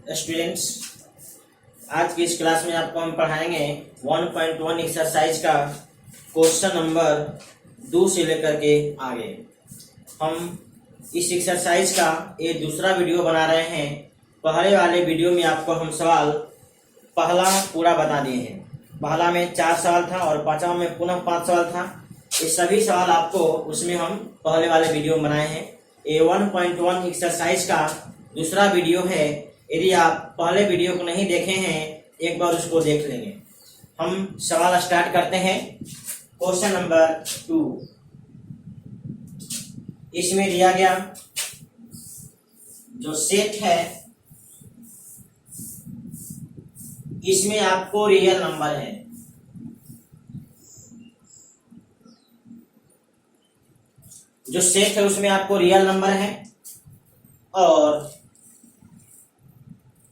Students, आज की इस क्लास में आपको हम पढ़ाएंगे 1.1 एक्सरसाइज का क्वेश्चन नंबर 2 से लेकर के आगे। हम इस एक्सरसाइज का ये दूसरा वीडियो बना रहे हैं। पहले वाले वीडियो में आपको हम सवाल पहला पूरा बता दिए हैं। पहला में 4 सवाल था और पांचवा में पुनः 5 सवाल था। ये सभी सवाल आपको उसमें हम पहले वाले वीडियो में बनाए हैं। ये 1.1 एक्सरसाइज का दूसरा वीडियो है। यदि आप पहले वीडियो को नहीं देखे हैं, एक बार उसको देख लेंगे। हम सवाल स्टार्ट करते हैं। क्वेश्चन नंबर 2, इसमें दिया गया जो सेट है, इसमें आपको रियल नंबर है। जो सेट है उसमें आपको रियल नंबर है और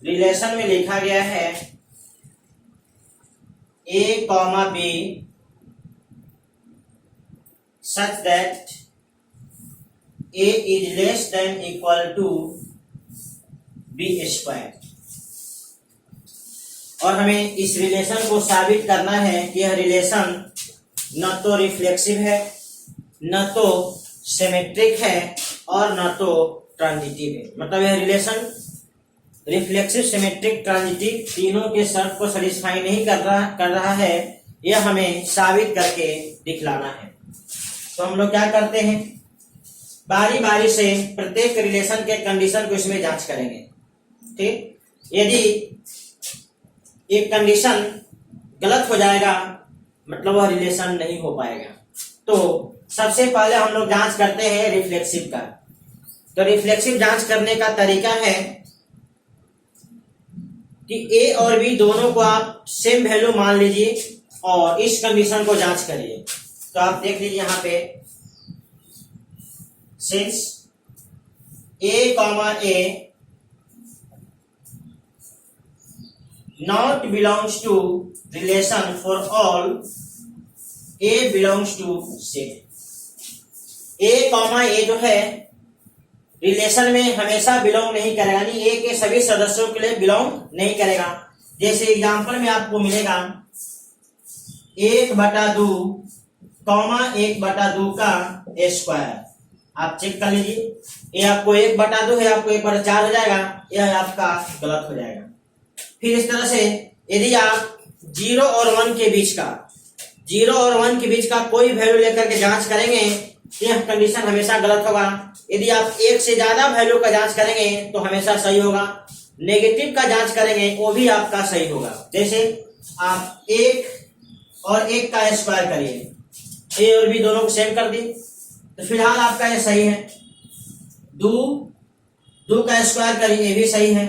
रिलेशन में लिखा गया है a, b such that a is less than equal to b square। और हमें इस रिलेशन को साबित करना है कि यह रिलेशन न तो रिफ्लेक्सिव है, न तो सिमेट्रिक है और न तो ट्रांजिटिव है। मतलब यह रिलेशन रिफ्लेक्सिव, सिमेट्रिक, ट्रांजिटिव तीनों के शर्त को सेटिस्फाई नहीं कर रहा है। यह हमें साबित करके दिखलाना है। तो हम लोग क्या करते हैं, बारी बारी से प्रत्येक रिलेशन के कंडीशन को इसमें जांच करेंगे। ठीक, यदि एक कंडीशन गलत हो जाएगा मतलब वह रिलेशन नहीं हो पाएगा। तो सबसे पहले हम लोग जांच करते हैं रिफ्लेक्सिव का। तो रिफ्लेक्सिव जांच करने का तरीका है कि ए और बी दोनों को आप सेम वैल्यू मान लीजिए और इस कंडीशन को जांच करिए। तो आप देख लीजिए यहाँ पे, since A comma A not belongs to relation for all a belongs to set। a comma A जो है रिलेशन में हमेशा बिलोंग नहीं करेगा, यानी ए के सभी सदस्यों के लिए बिलोंग नहीं करेगा। जैसे एग्जांपल में आपको मिलेगा 1/2 कॉमा 1/2 का स्क्वायर। आप चेक कर लीजिए, ये आपको 1/2 है, आपको 1/4 हो जाएगा, यह आपका गलत हो जाएगा। फिर इस तरह से यदि आप 0 और 1 के बीच का कोई वैल्यू लेकर के जांच करेंगे, यह कंडीशन हमेशा गलत होगा। यदि आप 1 से ज्यादा वैल्यू का जांच करेंगे तो हमेशा सही होगा। नेगेटिव का जांच करेंगे वो भी आपका सही होगा। जैसे आप 1 और 1 का स्क्वायर करिए, ए और बी दोनों को सेम कर दिए, तो फिलहाल आपका ये सही है। 2 का स्क्वायर करिए, ये भी सही है।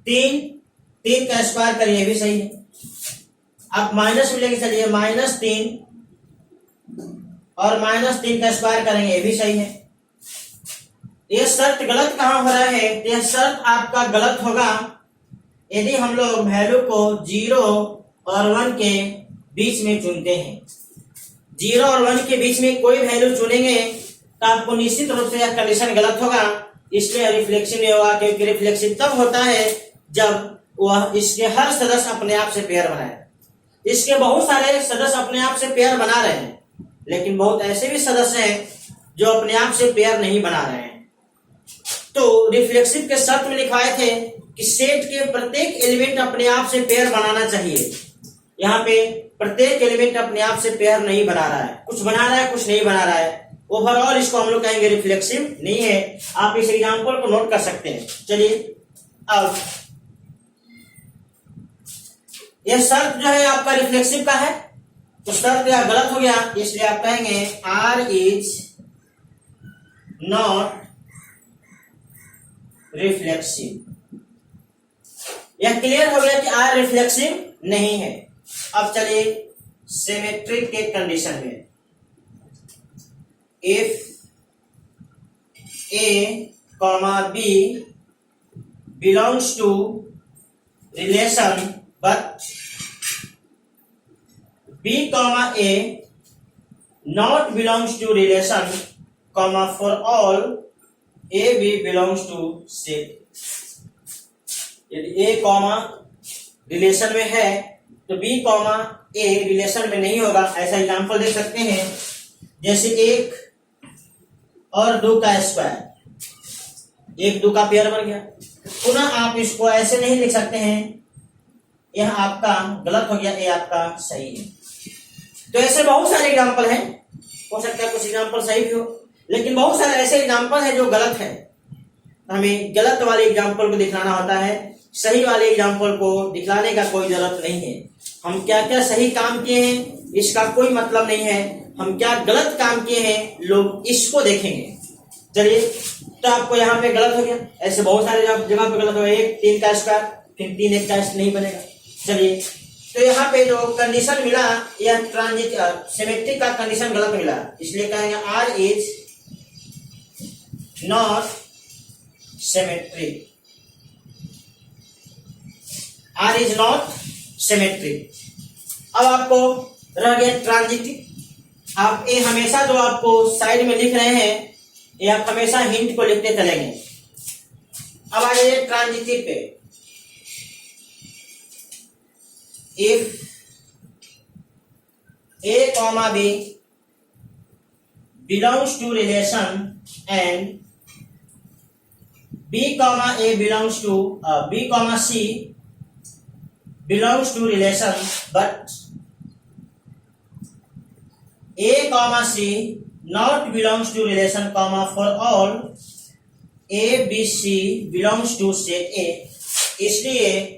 3 का स्क्वायर करिए, ये भी सही है। आप माइनस में लेके चलिए, -3 और -3 का स्क्वायर करेंगे, ये भी सही है। यह शर्त गलत कहां हो रहा है? यह शर्त आपका गलत होगा यदि हम लोग वैल्यू को 0 और 1 के बीच में चुनते हैं। 0 और 1 के बीच में कोई वैल्यू चुनेंगे तो आपको निश्चित रूप से यह कंडीशन गलत होगा। इसलिए रिफ्लेक्शन नहीं होगा, क्योंकि रिफ्लेक्शन तब होता है जब वह इसके हर सदस्य अपने आप से पेयर बनाए। इसके बहुत सारे सदस्य अपने आप से पेयर बना रहे हैं, लेकिन बहुत ऐसे भी सदस्य हैं जो अपने आप से पेयर नहीं बना रहे हैं। तो रिफ्लेक्सिव के शर्त में लिखवाए थे कि सेट के प्रत्येक एलिमेंट अपने आप से पेयर बनाना चाहिए। यहाँ पे प्रत्येक एलिमेंट अपने आप से पेयर नहीं बना रहा है, कुछ बना रहा है, कुछ नहीं बना रहा है। ओवरऑल इसको हम लोग कहेंगे रिफ्लेक्सिव नहीं है। आप इस एग्जाम्पल को नोट कर सकते हैं। चलिए, अब यह शर्त जो है आपका रिफ्लेक्सिव का है, तो शर्त यह गलत हो गया, इसलिए आप कहेंगे R इज नॉट रिफ्लेक्सिव। यह क्लियर हो गया कि R रिफ्लेक्सिव नहीं है। अब चलिए सिमेट्रिक के कंडीशन में, if A, B belongs to relation but B, A not belongs to relation, for all A, B belongs to set। यदि ए कॉमा रिलेशन में है तो बी कॉमा ए रिलेशन में नहीं होगा। ऐसा एग्जांपल देख सकते हैं, जैसे 1 और 2 का स्क्वायर, 1 2 का पेयर बन गया। पुनः आप इसको ऐसे नहीं लिख सकते हैं, यह आपका गलत हो गया, ये आपका सही है। तो ऐसे बहुत सारे एग्जांपल हैं, हो सकता है कुछ एग्जांपल सही भी हो, लेकिन बहुत सारे ऐसे एग्जांपल हैं जो गलत है। हमें गलत वाले एग्जांपल को दिखलाना होता है, सही वाले एग्जांपल को दिखलाने का कोई जरूरत नहीं है। हम क्या क्या सही काम किए हैं इसका कोई मतलब नहीं है, हम क्या गलत काम किए हैं लोग इसको देखेंगे। चलिए, तो आपको यहाँ पे गलत हो गया, ऐसे बहुत सारे जगह पे गलत हो गया। 1 3 का स्क्वायर, फिर 3 1 का नहीं बनेगा। चलिए, तो यहाँ पे जो कंडीशन मिला यह ट्रांजिट सिमेट्रिक का कंडीशन गलत मिला, इसलिए कहेंगे R is not symmetric. R is not symmetric. अब आपको रह गया ट्रांजिटिव। आप ये हमेशा जो आपको साइड में लिख रहे हैं ये आप हमेशा हिंट को लिखते चलेंगे। अब आ जाइए ट्रांजिटिव पे। If A comma B belongs to relation and B comma A belongs to B comma C belongs to relation, but A comma C not belongs to relation, comma for all A B C belongs to set A, इसलिए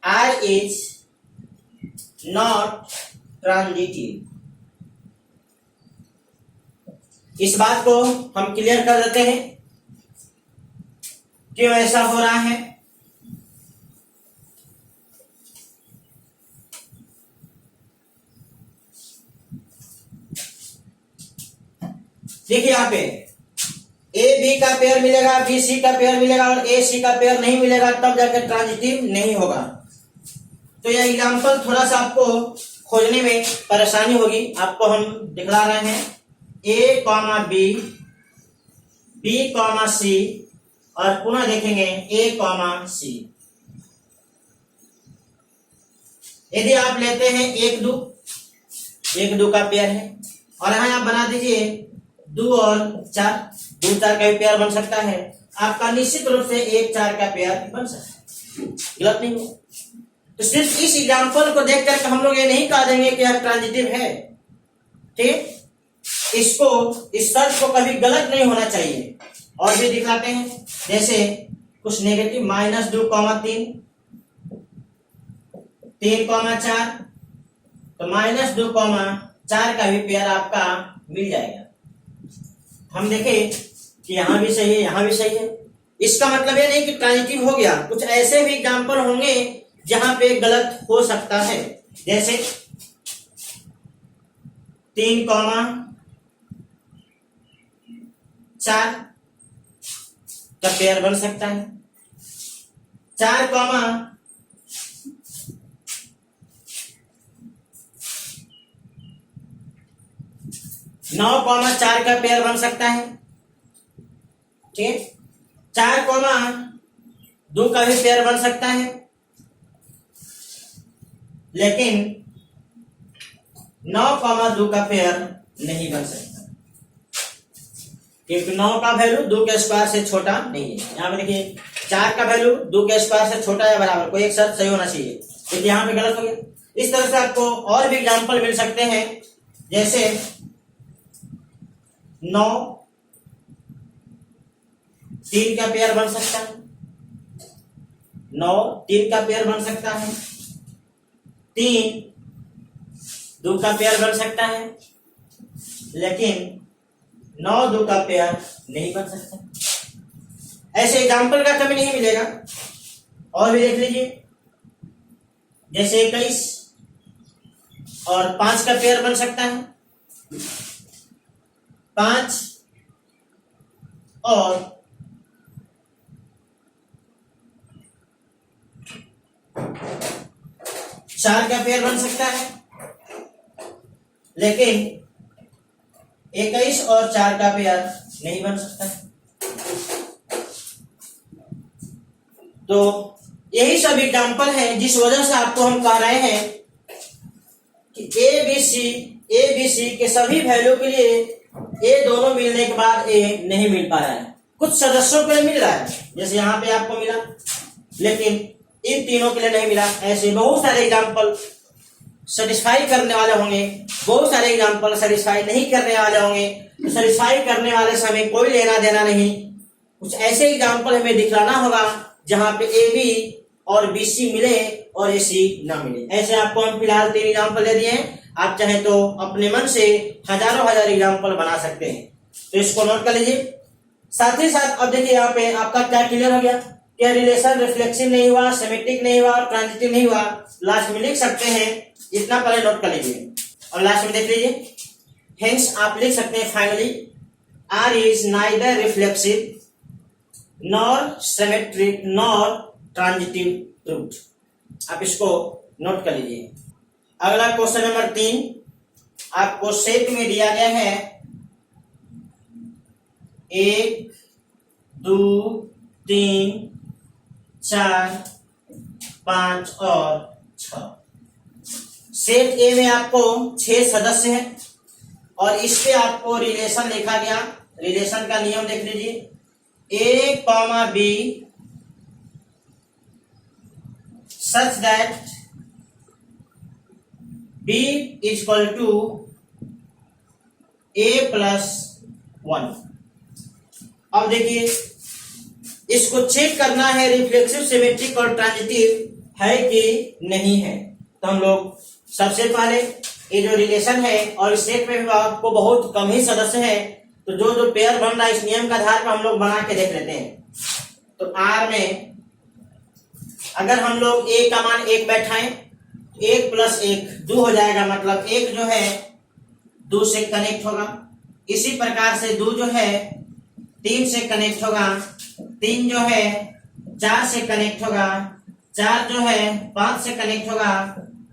R is not transitive। इस बात को हम clear कर देते हैं क्यों ऐसा हो रहा है। देखिए यहाँ पे ए बी का पेयर मिलेगा, बी सी का पेयर मिलेगा और ए सी का पेयर नहीं मिलेगा, तब जाकर ट्रांजिटिव नहीं होगा। तो यह एग्जाम्पल थोड़ा सा आपको खोजने में परेशानी होगी, आपको हम दिखला रहे हैं। A comma B, B comma सी और पुनः देखेंगे ए कॉमा सी। यदि आप लेते हैं 1 2, 1 2 का पेयर है और यहाँ आप बना दीजिए 2 और 4, 2 4 का भी पेयर बन सकता है, आपका निश्चित रूप से 1 4 का पेयर बन सकता है, गलत नहीं हो। तो सिर्फ इस एग्जाम्पल को देख कर हम लोग ये नहीं कह देंगे कि यह ट्रांजिटिव है, ठीक। इसको, इस शर्त को कभी गलत नहीं होना चाहिए। और भी दिखाते हैं, जैसे कुछ नेगेटिव -2 कॉमा 3, 3 कॉमा 4, तो -2 कॉमा 4 का भी पेयर आपका मिल जाएगा। हम देखें कि यहाँ भी सही है, यहाँ भी सही है। इसका मतलब ये नहीं कि ट्रांजिटिव हो गया, कुछ ऐसे भी एग्जाम्पल होंगे जहां पे गलत हो सकता है। जैसे 3 कॉमा 4 का पेयर बन सकता है, 4 कॉमा 9 कॉमा 4 का पेयर बन सकता है, ठीक। 4 कॉमा 2 का भी पेयर बन सकता है, लेकिन 9 कॉमा 2 का पेयर नहीं बन सकता, क्योंकि 9 का वैल्यू 2 के स्क्वायर से छोटा नहीं है। यहाँ पे देखिए 4 का वैल्यू 2 के स्क्वायर से छोटा या बराबर, कोई एक शर्त सही होना चाहिए, लेकिन यहाँ पे गलत हो गया। इस तरह से आपको और भी एग्जाम्पल मिल सकते हैं, जैसे 9 3 का पेयर बन सकता है, 9 3 का पेयर बन सकता है, 3 2 का पेयर बन सकता है, लेकिन 9 2 का पेयर नहीं बन सकता। ऐसे एग्जाम्पल का कभी नहीं मिलेगा। और भी देख लीजिए, जैसे 21 और 5 का पेयर बन सकता है, 5 और 4 का पेयर बन सकता है, लेकिन 21 और 4 का पेयर नहीं बन सकता। तो यही सब एग्जाम्पल है जिस वजह से आपको हम कह रहे हैं कि ए बी सी के सभी वैल्यू के लिए ए दोनों मिलने के बाद ए नहीं मिल पा रहा है। कुछ सदस्यों के लिए मिल रहा है, जैसे यहाँ पे आपको मिला, लेकिन इन तीनों के लिए नहीं मिला। ऐसे बहुत सारे एग्जाम्पल सेटिस्फाई करने वाले होंगे, बहुत सारे एग्जाम्पल सेटिस्फाई नहीं करने वाले होंगे। तो सेटिस्फाई करने वाले से हमें कोई लेना देना नहीं। कुछ ऐसे एग्जाम्पल हमें दिखलाना होगा जहां पे ए बी और बी सी मिले और ए सी ना मिले। ऐसे आपको हम फिलहाल 3 एग्जाम्पल दे दिए हैं। आप चाहे तो अपने मन से हजारों एग्जाम्पल बना सकते हैं। तो इसको नोट कर लीजिए। साथ ही साथ अब देखिए यहाँ पे आपका क्या क्लियर हो गया, क्या रिलेशन रिफ्लेक्सिव नहीं हुआ, सिमेट्रिक नहीं हुआ, ट्रांजिटिव नहीं हुआ। लास्ट में लिख सकते हैं, इतना पहले नोट कर लीजिए और लास्ट में देख लीजिए। हेंस आप लिख सकते हैं finally R is neither reflexive nor symmetric nor transitive truth. आप इसको नोट कर लीजिए। अगला क्वेश्चन नंबर 3 आपको सेट में दिया गया है 1 2 3 4 5 और 6। सेट ए में आपको 6 सदस्य हैं और इस पे आपको रिलेशन लिखा गया। रिलेशन का नियम देख लीजिए, A comma B such that b is equal to a plus 1। अब देखिए इसको चेक करना है रिफ्लेक्सिव, सिमेट्रिक और ट्रांजिटिव है कि नहीं है। तो हम लोग सबसे पहले ये जो रिलेशन है और इस सेट में आपको बहुत कम ही सदस्य है, तो जो जो पेयर बन रहा है इस नियम के आधार पर हम लोग बना के देख लेते हैं। तो आर में अगर हम लोग a का मान 1 बैठाएं, 1 + 1 2 हो जाएगा, मतलब 1 जो है 2 से कनेक्ट होगा। इसी प्रकार से 2 जो है 3 से कनेक्ट होगा, 3 जो है 4 से कनेक्ट होगा, 4 जो है 5 से कनेक्ट होगा,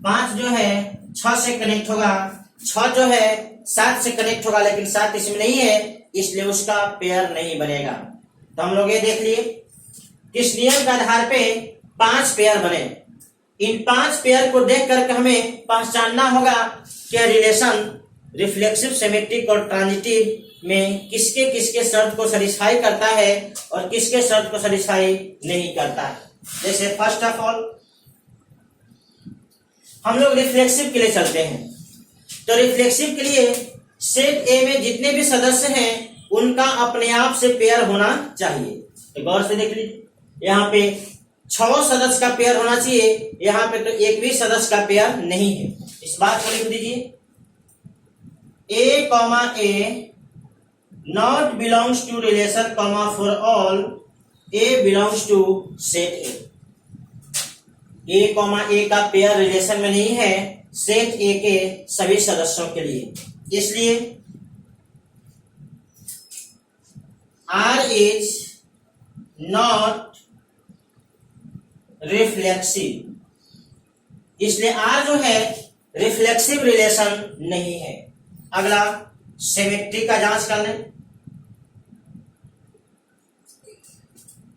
5 जो है 6 से कनेक्ट होगा, 6 जो है 7 से कनेक्ट होगा, लेकिन 7 इसमें नहीं है इसलिए उसका पेयर नहीं बनेगा। तो हम लोग ये देख लिए किस नियम के आधार पे 5 पेयर बने। इन 5 पेयर को देख करके हमें पहचानना होगा कि रिलेशन रिफ्लेक्सिव, सिमेट्रिक और ट्रांजिटिव में किसके किसके शर्त को सेटिस्फाई करता है और किसके शर्त को सेटिस्फाई नहीं करता है। जैसे फर्स्ट ऑफ ऑल हम लोग रिफ्लेक्सिव के लिए चलते हैं। तो रिफ्लेक्सिव के लिए सेट ए में जितने भी सदस्य हैं उनका अपने आप से पेयर होना चाहिए। तो गौर से देख लीजिए, यहाँ पे 6 सदस्य का पेयर होना चाहिए, यहाँ पे तो एक भी सदस्य का पेयर नहीं है। इस बात को लिख दीजिए, A, not belongs to relation, for all A belongs to set A। A का पेयर रिलेशन में नहीं है सेट ए के सभी सदस्यों के लिए। इसलिए R is not रिफ्लेक्सिव, इसलिए R जो है रिफ्लेक्सिव रिलेशन नहीं है। अगला सिमेट्री का जांच कर लें।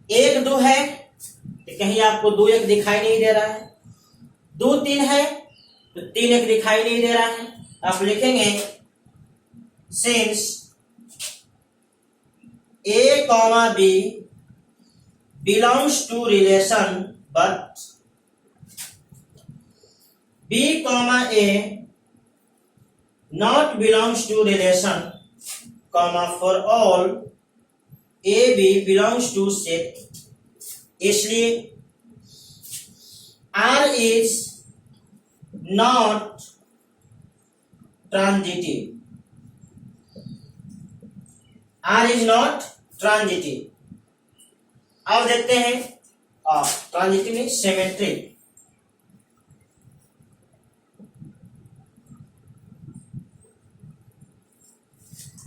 1 2 है तो कहीं आपको 2 1 दिखाई नहीं दे रहा है, 2 3 है तो 3 1 दिखाई नहीं दे रहा है। आप लिखेंगे since A, B belongs to relation but B, A not belongs to relation, for all A, B belongs to set। इसलिए R is not transitive, R is not transitive। अब देखते हैं ट्रांजिटिव में सिमेट्रिक।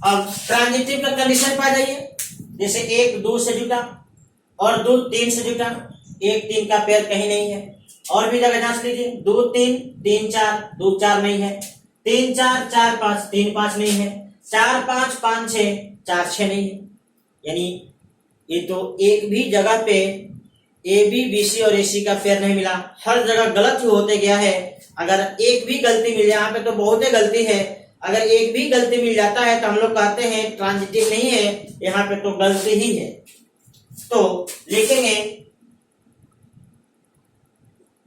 अब ट्रांजिटिव का condition पा जाइए, जैसे 1 2 से जुटा और 2 3 से जुटा, 1 3 का पेयर कहीं नहीं है। और भी जगह जांच लीजिए, 2 3 3 4 2 4 नहीं है, 3 4 4 5 3 5 नहीं है, 4 5 5 6 4 6 नहीं है। यानी ये तो एक भी जगह पे ए बी बी सी और ए सी का पेयर नहीं मिला, हर जगह गलत ही होते गया है। अगर एक भी गलती मिल जाए, यहाँ पे तो बहुत ही गलती है, अगर एक भी गलती मिल जाता है तो हम लोग कहते हैं ट्रांजिटिव नहीं है, यहाँ पे तो गलती ही है। तो लिखेंगे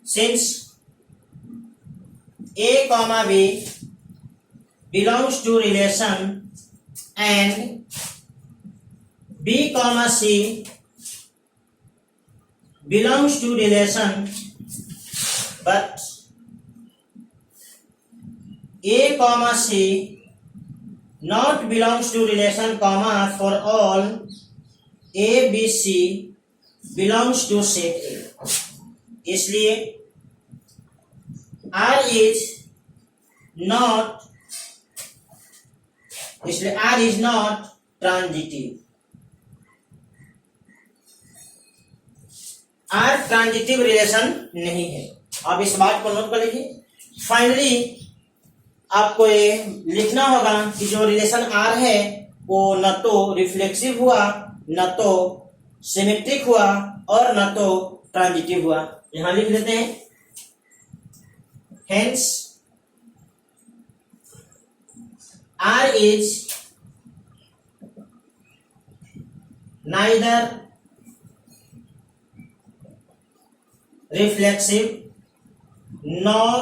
since A comma B belongs to relation and B comma C belongs to relation, but A comma C not belongs to relation, comma for all A B C belongs to set A। इसलिए R is not transitive. R transitive relation नहीं है। आप इस बात को note कर लीजिए। Finally आपको ये लिखना होगा कि जो रिलेशन R है वो न तो रिफ्लेक्सिव हुआ, न तो सिमेट्रिक हुआ और न तो ट्रांजिटिव हुआ। यहां लिख लेते हैं, hence R is neither reflexive nor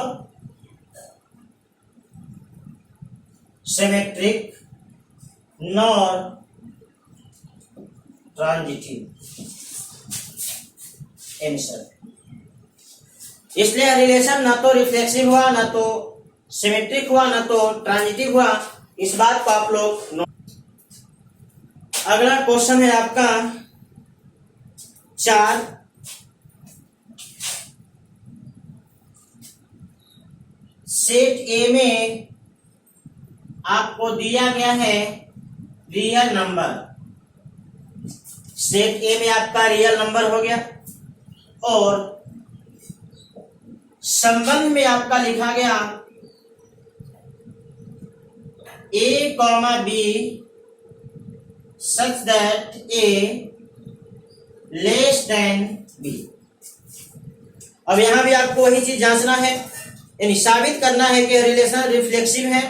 symmetric nor transitive। Answer. इसलिए रिलेशन ना तो रिफ्लेक्सिव हुआ, ना तो सिमेट्रिक हुआ, ना तो ट्रांजिटिव हुआ। इस बात को आप लोग अगला क्वेश्चन है आपका 4। सेट ए में आपको दिया गया है रियल नंबर। सेट ए में आपका रियल नंबर हो गया और संबंध में आपका लिखा गया A comma B such that A less than B। अब यहां भी आपको वही चीज जांचना है, यानी साबित करना है कि रिलेशन रिफ्लेक्सिव है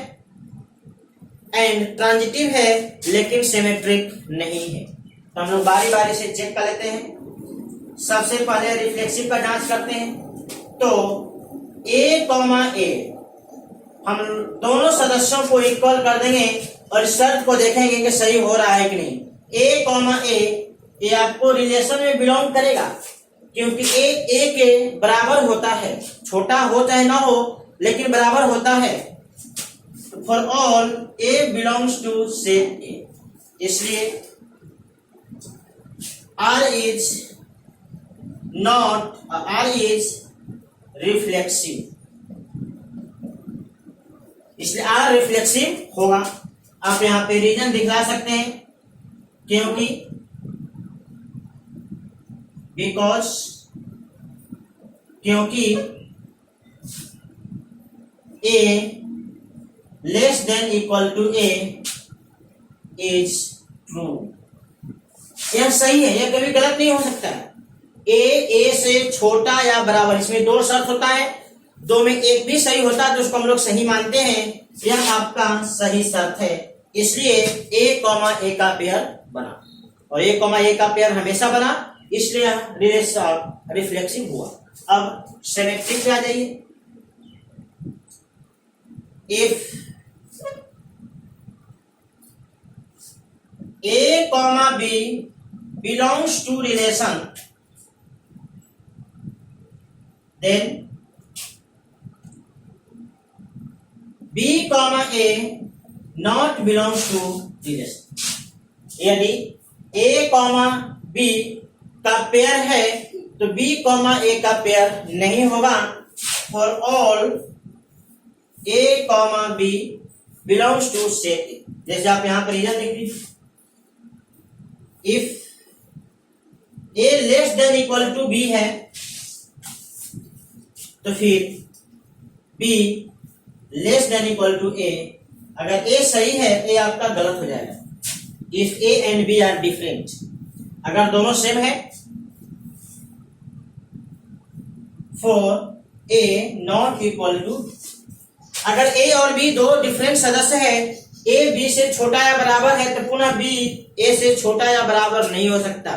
एंड ट्रांजिटिव है लेकिन सिमेट्रिक नहीं है। तो हम लोग बारी बारी से चेक कर लेते हैं। सबसे पहले रिफ्लेक्सिव का जांच करते हैं। तो A कॉमा ए हम दोनों सदस्यों को इक्वल कर देंगे और शर्त को देखेंगे कि सही हो रहा है कि नहीं। A कॉमा ए ये आपको रिलेशन में बिलोंग करेगा क्योंकि ए के बराबर होता है, छोटा हो चाहे ना हो लेकिन बराबर होता है। For all A belongs to set A, इसलिए R is रिफ्लेक्सिव, इसलिए R रिफ्लेक्सिव होगा। आप यहां पे रीजन दिखला सकते हैं क्योंकि क्योंकि A less than equal to A is true. यह सही है, यह कभी गलत नहीं हो सकता है। ए से छोटा या बराबर, इसमें दो शर्त होता है, दो में एक भी सही होता है तो उसको हम लोग सही मानते हैं। यह आपका सही शर्त है, इसलिए ए कॉमा ए का पेयर बना और ए कॉमा ए का पेयर हमेशा बना, इसलिए रिलेशन रिफ्लेक्सिव हुआ। अब सिमेट्रिक पे आ जाइए। If A comma B belongs to relation then B comma A not belongs to relation। यदि A comma B का पेयर है तो B comma A का पेयर नहीं होगा। for all A comma B belongs to set A, जैसे आप यहां पर रीजन देख लीजिए। if A less than equal to B है तो फिर B less than equal to A, अगर A सही है A आपका गलत हो जाएगा। If A and B are different, अगर दोनों सेम है for a not equal to, अगर ए और बी दो डिफरेंट सदस्य है, ए बी से छोटा या बराबर है, तो पुनः बी ए से छोटा या बराबर नहीं हो सकता।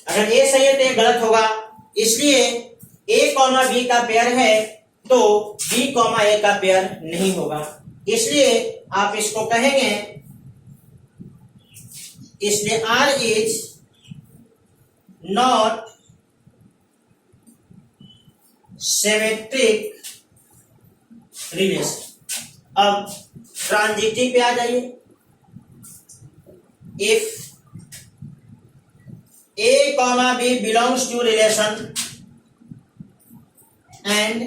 अगर ए सही है तो ए गलत होगा, इसलिए ए कॉमा बी का पेयर है तो बी कॉमा ए का पेयर नहीं होगा। इसलिए आप इसको कहेंगे, इसलिए R is not symmetric relation. अब ट्रांजिटिव पे आ जाइए। If A comma B belongs to relation and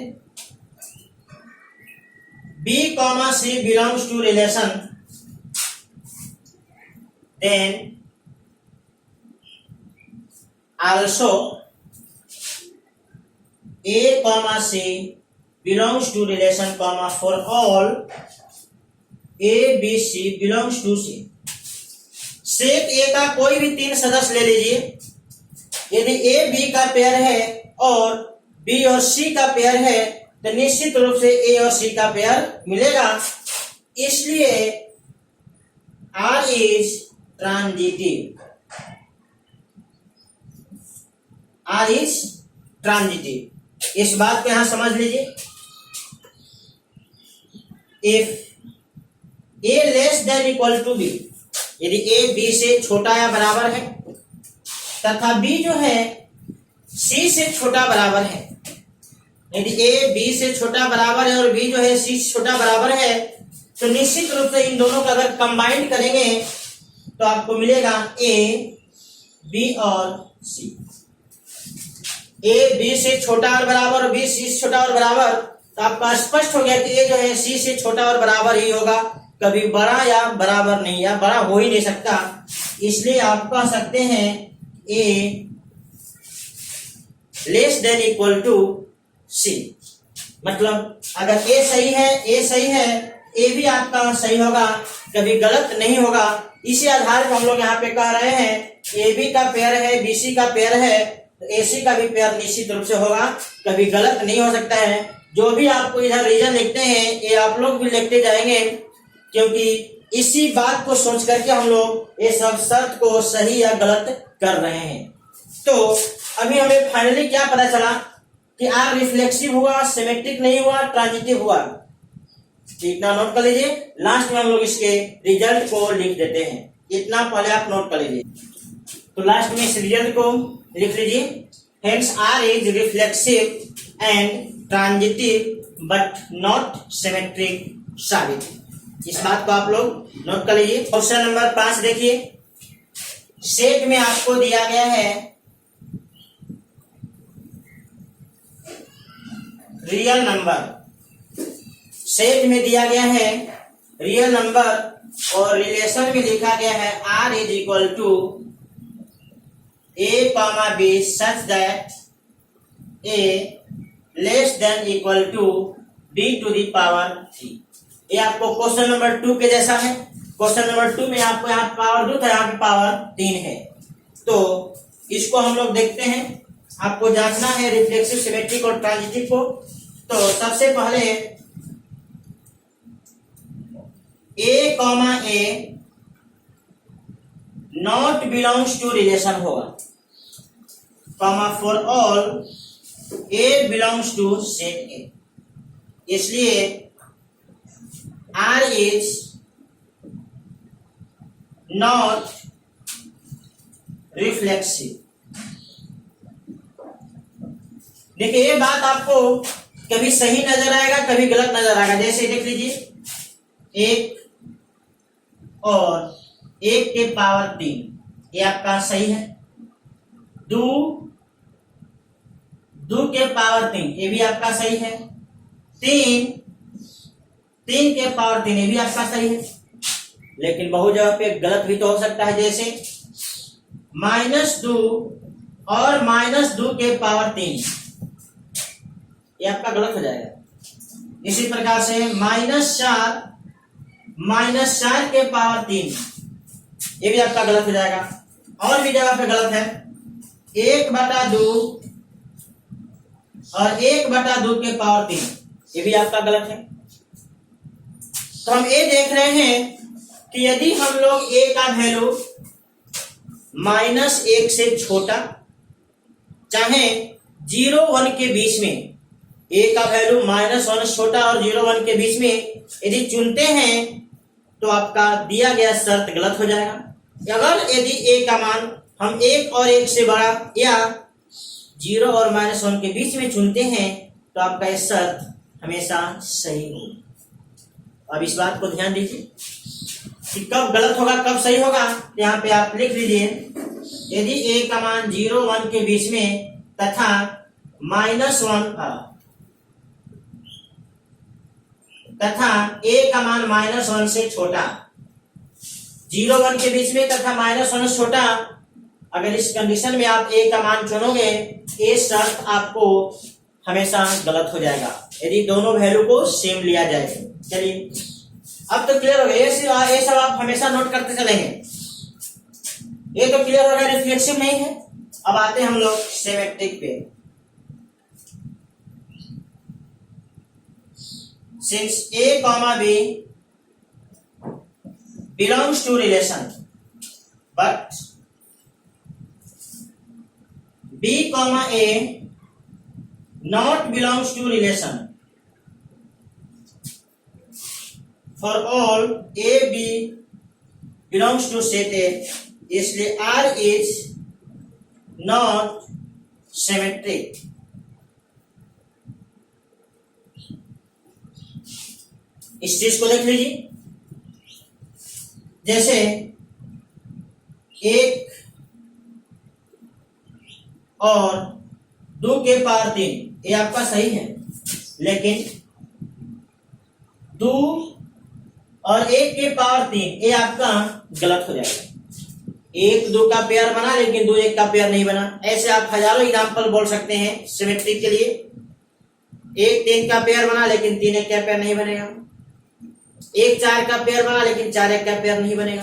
B comma C belongs to relation, then also A comma C belongs to relation comma for all A B C belongs to C। Set ए का कोई भी तीन सदस्य ले लीजिए, यदि A B का pair है और बी और सी का पेयर है तो निश्चित रूप से ए और सी का पेयर मिलेगा। इसलिए R is transitive, R is transitive. इस बात को यहां समझ लीजिए। If A less than equal to B, यदि ए बी से छोटा या बराबर है तथा बी जो है सी से छोटा बराबर है, यदि ए बी से छोटा बराबर है और बी जो है सी से छोटा बराबर है, तो निश्चित रूप से इन दोनों का अगर कंबाइंड करेंगे तो आपको मिलेगा ए बी और सी। ए बी से छोटा और बराबर और बी सी से छोटा और बराबर, तो आपका स्पष्ट हो गया कि ए जो है सी से छोटा और बराबर ही होगा, कभी बड़ा या बराबर नहीं, या बड़ा हो ही नहीं सकता। इसलिए आप कह सकते हैं ए लेस देन इक्वल टू सी। मतलब अगर ए सही है, ए भी आपका सही होगा, कभी गलत नहीं होगा। इसी आधार पर हम लोग यहाँ पे कह रहे हैं ए बी का पेयर है, बी सी का पेयर है, तो ए सी का भी पेयर निश्चित रूप से होगा, कभी गलत नहीं हो सकता है। जो भी आपको इधर रीजन लिखते हैं ये आप लोग भी लिखते जाएंगे, क्योंकि इसी बात को सोच करके हम लोग ये सब शर्त को सही या गलत कर रहे हैं। तो अभी हमें फाइनली क्या पता चला कि आर रिफ्लेक्सिव हुआ, सिमेट्रिक नहीं हुआ, ट्रांजिटिव हुआ। इतना नोट कर लीजिए, लास्ट में हम लोग इसके रिजल्ट को लिख देते हैं। इतना पहले आप नोट कर लीजिए, तो लास्ट में इस रिजल्ट को लिख लीजिए। Hence R is reflexive and transitive but not symmetric साबित। इस बात को आप लोग नोट कर लीजिए। क्वेश्चन नंबर 5 देखिए। सेट में आपको दिया गया है रियल नंबर, सेट में दिया गया है रियल नंबर और रिलेशन में लिखा गया है R is equal to A comma B such that A less than equal to B to the power 3। ये आपको क्वेश्चन नंबर 2 के जैसा है। क्वेश्चन नंबर 2 में आपको यहाँ पावर 2 था, यहाँ पे पावर 3 है। तो इसको हम लोग देखते हैं, आपको जांचना है रिफ्लेक्सिव, सिमेट्रिक और ट्रांजिटिव को। तो सबसे पहले A comma A not belongs to relation होगा, comma for all A belongs to set A. इसलिए आर इज नॉट रिफ्लेक्सिव। देखिए ये बात आपको कभी सही नजर आएगा, कभी गलत नजर आएगा। जैसे देख लीजिए, 1 और 1 के पावर 3 ये आपका सही है। 2 के पावर 3 ये भी आपका सही है। 3 के पावर 3 ये भी आपका सही है। लेकिन बहुत जगह पे गलत भी तो हो सकता है, जैसे -2 और -2 के पावर 3 ये आपका गलत हो जाएगा। इसी प्रकार से -4 के पावर 3 ये भी आपका गलत हो जाएगा। और भी जगह पे गलत है। 1/2 और 1/2 के पावर 3, ये भी आपका गलत है। तो हम ये देख रहे हैं कि यदि हम लोग a का वैल्यू -1 से छोटा, चाहे 0 1 के बीच में, a का वैल्यू -1 छोटा और 0 1 के बीच में यदि चुनते हैं तो आपका दिया गया शर्त गलत हो जाएगा। अगर यदि a का मान हम 1 और 1 से बड़ा या 0 और -1 के बीच में चुनते हैं तो आपका यह शर्त हमेशा सही होगी। अब इस बात को ध्यान दीजिए कि कब गलत होगा कब सही होगा। यहाँ पे आप लिख लीजिए, यदि a का मान 0 1 के बीच में तथा a का मान -1 से छोटा, 0 1 के बीच में तथा -1 से छोटा, अगर इस कंडीशन में आप a का मान चुनोगे, ये शर्त आपको हमेशा गलत हो जाएगा यदि दोनों वैल्यू को सेम लिया जाए। चलिए अब तो क्लियर हो गया, ये सब आप हमेशा नोट करते चलेंगे। ये तो क्लियर हो गया रिफ्लेक्सिव नहीं है। अब आते हैं हम लोग सिमेट्रिक पे। Since a, b belongs to relation but b, a not belongs to relation for all a b belongs to set A, इसलिए R is not symmetric। इस चीज को देख लीजिए, जैसे 1 और 2 के पावर 3 ये आपका सही है, लेकिन 2 और 1 के पावर 3 ये आपका गलत हो जाएगा। 1 2 का पेयर बना लेकिन 2 1 का पेयर नहीं बना। ऐसे आप हजारों एग्जाम्पल बोल सकते हैं सिमेट्रिक के लिए। 1 3 का पेयर बना लेकिन 3 1 का पेयर नहीं बनेगा। 1 4 का पेयर बना लेकिन 4 1 का पेयर नहीं बनेगा।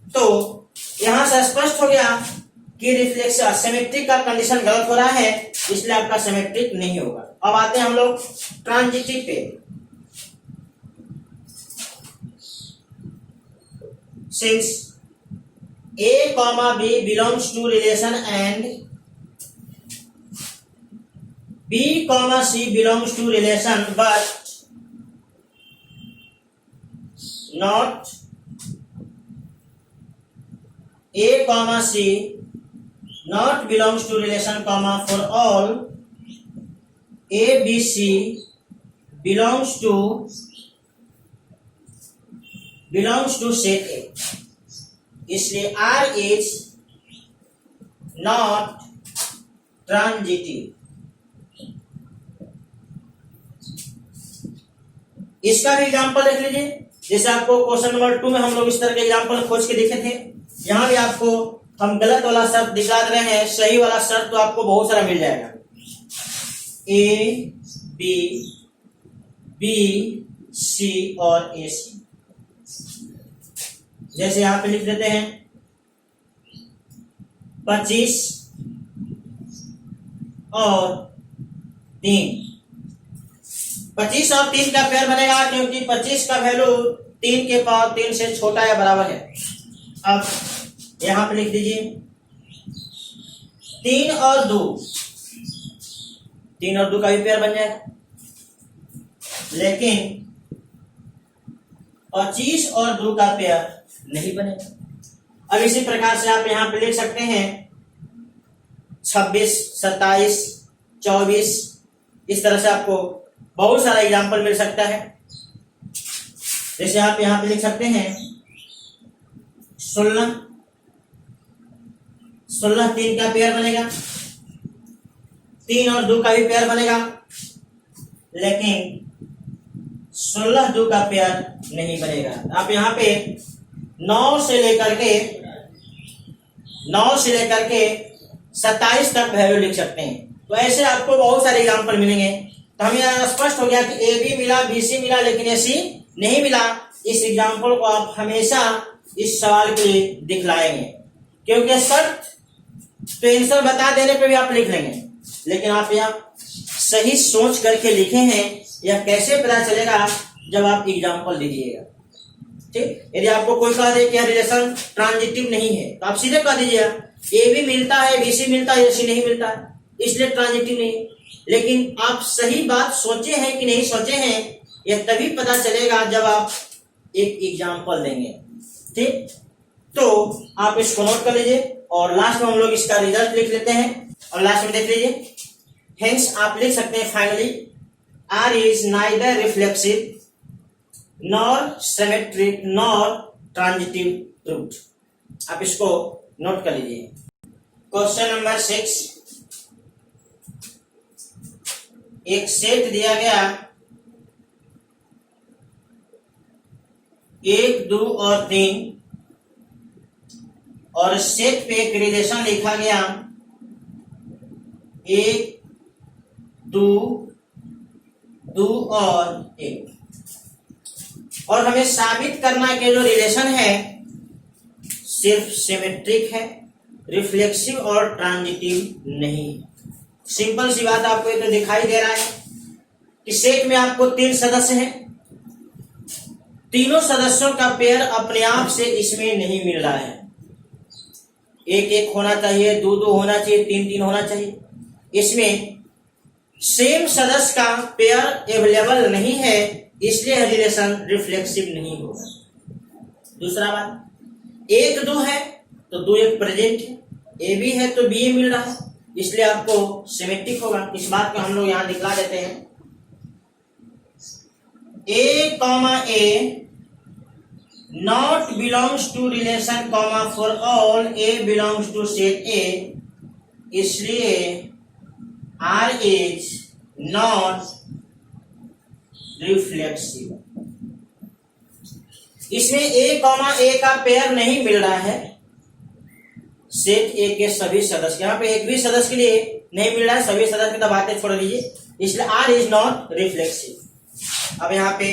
तो यहां से स्पष्ट हो गया कि रिफ्लेक्शन सिमेट्रिक का कंडीशन गलत हो रहा है, इसलिए आपका सिमेट्रिक नहीं होगा। अब आते हैं हम लोग ट्रांजिटिव पे। Since A, B belongs to relation and B, C belongs to relation but not A, C not belongs to relation, for all A, B, C belongs to set A, इसलिए R is not transitive। इसका भी example देख लीजिए, जैसे आपको question number 2 में हम लोग इस तरह के एग्जाम्पल खोज के देखे थे। यहां भी आपको हम गलत वाला शर्त दिखा रहे हैं, सही वाला शर्त तो आपको बहुत सारा मिल जाएगा। A, B, C और AC। जैसे यहां पे लिख देते हैं 25 और 3। 25 और 3 का पेयर बनेगा क्योंकि 25 का वैल्यू 3 के पावर 3 से छोटा या बराबर है। अब यहां पे लिख दीजिए 3 और 2, 3 और 2 का भी पेयर बन जाएगा, लेकिन 25 और 2 का पेयर नहीं बनेगा। अब इसी प्रकार से आप यहां पे लिख सकते हैं 26, 27, 24, इस तरह से आपको बहुत सारा एग्जाम्पल मिल सकता है। जैसे आप यहां पे लिख सकते हैं 16, 3 का पेयर बनेगा, 3 और 2 का भी पेयर बनेगा, लेकिन 16 2 का पेयर नहीं बनेगा। आप यहाँ पे 9 से लेकर के 27 तक वैल्यू लिख सकते हैं। तो ऐसे आपको बहुत सारे एग्जाम्पल मिलेंगे। तो हमें यहाँ स्पष्ट हो गया कि ए बी मिला, बी सी मिला, लेकिन ए सी नहीं मिला। इस एग्जाम्पल को आप हमेशा इस सवाल के लिए दिखलाएंगे, क्योंकि शर्त तो आंसर बता देने पे भी आप लिख लेंगे, लेकिन आप यहाँ सही सोच करके लिखे हैं, यह कैसे पता चलेगा? जब आप एग्जाम्पल दीजिएगा। ठीक, यदि आपको कोई कह दे कि रिलेशन ट्रांजिटिव नहीं है तो आप सीधे कह दीजिएगा ए बी मिलता है, बी सी मिलता है, सी नहीं मिलता है, इसलिए ट्रांजिटिव नहीं है। लेकिन आप सही बात सोचे हैं कि नहीं सोचे हैं, यह तभी पता चलेगा जब आप एक एग्जाम्पल देंगे। ठीक, तो आप इसको नोट कर लीजिए और लास्ट में हम लोग इसका रिजल्ट लिख लेते हैं और लास्ट में देख लीजिए। हेंस आप लिख सकते हैं finally R is neither reflexive nor symmetric nor transitive truth. आप इसको नोट कर लीजिए। क्वेश्चन नंबर 6, एक सेट दिया गया 1, 2 और 3 और सेट पे एक रिलेशन लिखा गया 1, 2, 2 और 1 और हमें साबित करना है कि जो रिलेशन है सिर्फ सिमेट्रिक है, रिफ्लेक्सिव और ट्रांजिटिव नहीं है। सिंपल सी बात आपको ये तो दिखाई दे रहा है कि सेट में आपको 3 सदस्य हैं, तीनों सदस्यों का पेयर अपने आप से इसमें नहीं मिल रहा है। 1, 1 होना चाहिए, 2, 2 होना चाहिए, 3, 3 होना चाहिए। इसमें सेम सदस्य का पेयर अवेलेबल नहीं है, इसलिए रिलेशन रिफ्लेक्सिव नहीं होगा। दूसरा बात, 1, 2 है तो 2, 1 प्रेजेंट है, ए बी है तो बी ए मिल रहा है, इसलिए आपको सिमेट्रिक होगा। इस बात को हम लोग यहां दिखला देते हैं। A comma A not belongs to relation comma for all A belongs to set A, इसलिए आर इज नॉट रिफ्लेक्सिव। इसमें ए कॉमा ए का पेयर नहीं मिल रहा है सेट ए के सभी सदस्य, यहाँ पे एक भी सदस्य के लिए नहीं मिल रहा है, सभी सदस्य की तो बातें छोड़ दीजिए, इसलिए आर इज नॉट रिफ्लेक्सिव। अब यहाँ पे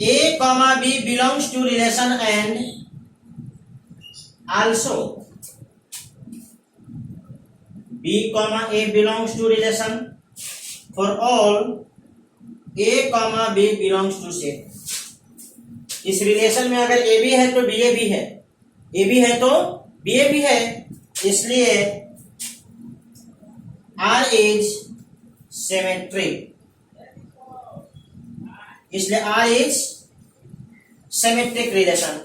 A comma B belongs to relation and also B comma A belongs to relation for all A comma B belongs to set. इस रिलेशन में अगर ए बी है तो बी ए भी है, ए बी है तो बी ए भी है, इसलिए आर इज सिमेट्रिक, इसलिए आर इज सिमेट्रिक रिलेशन।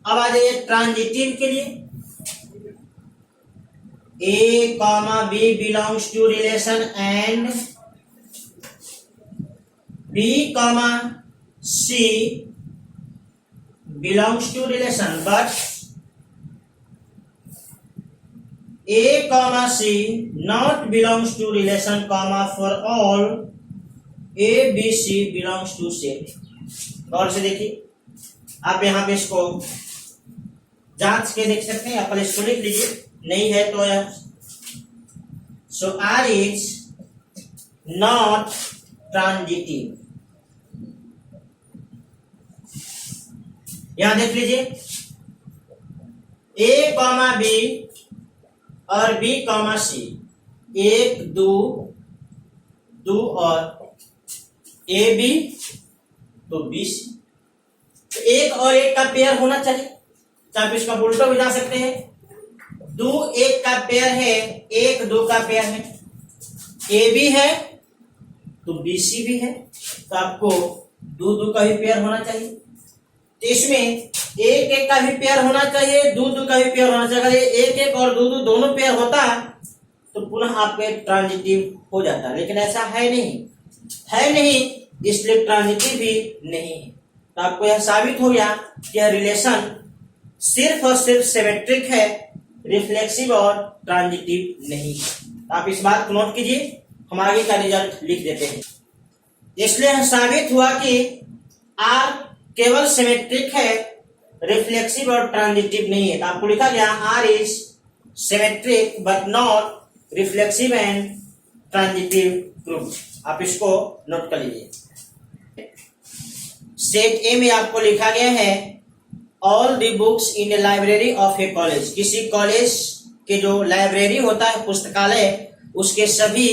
अब आ जाइए ट्रांजिटिव के लिए। A comma B belongs to relation and B comma C belongs to relation but A comma C not belongs to relation comma for all A B C belongs to set। गौर से देखिए, आप यहाँ पे इसको जांच के देख सकते हैं, आप इसको लिख लीजिए, नहीं है तो यह सो R is not transitive। यहां देख लीजिए A कॉमा B और बी कॉमा सी, 1, 2, 2 और ए बी तो बी सी, तो 1 और 1 का पेयर होना चाहिए, चाहे इसका उल्टा भी जा सकते हैं। 2, 1 का पेयर है, 1, 2 का पेयर है, ए बी है तो बी सी भी है, तो आपको 2, 2 का भी पेयर होना चाहिए। तो इसमें 1, 1 का भी पेयर होना चाहिए, 2, 2 का भी पेयर होना चाहिए। अगर 1, 1 और 2, 2 दोनों पेयर होता तो पुनः आपके ट्रांजिटिव हो जाता, लेकिन ऐसा है नहीं, इसलिए ट्रांजिटिव भी नहीं है। तो आपको यह साबित हो गया कि यह रिलेशन सिर्फ और सिर्फ सिमेट्रिक है, रिफ्लेक्सिव और ट्रांजिटिव नहीं है। तो आप इस बात को नोट कीजिए, हम आगे का रिजल्ट लिख देते हैं। इसलिए साबित हुआ कि आर केवल सिमेट्रिक है, रिफ्लेक्सिव और ट्रांजिटिव नहीं है। तो आपको लिखा गया R is symmetric but not reflexive and transitive truth. आप इसको नोट कर लीजिए। सेट ए में आपको लिखा गया है all the books in a library of A college. किसी कॉलेज के जो लाइब्रेरी होता है, पुस्तकालय, उसके सभी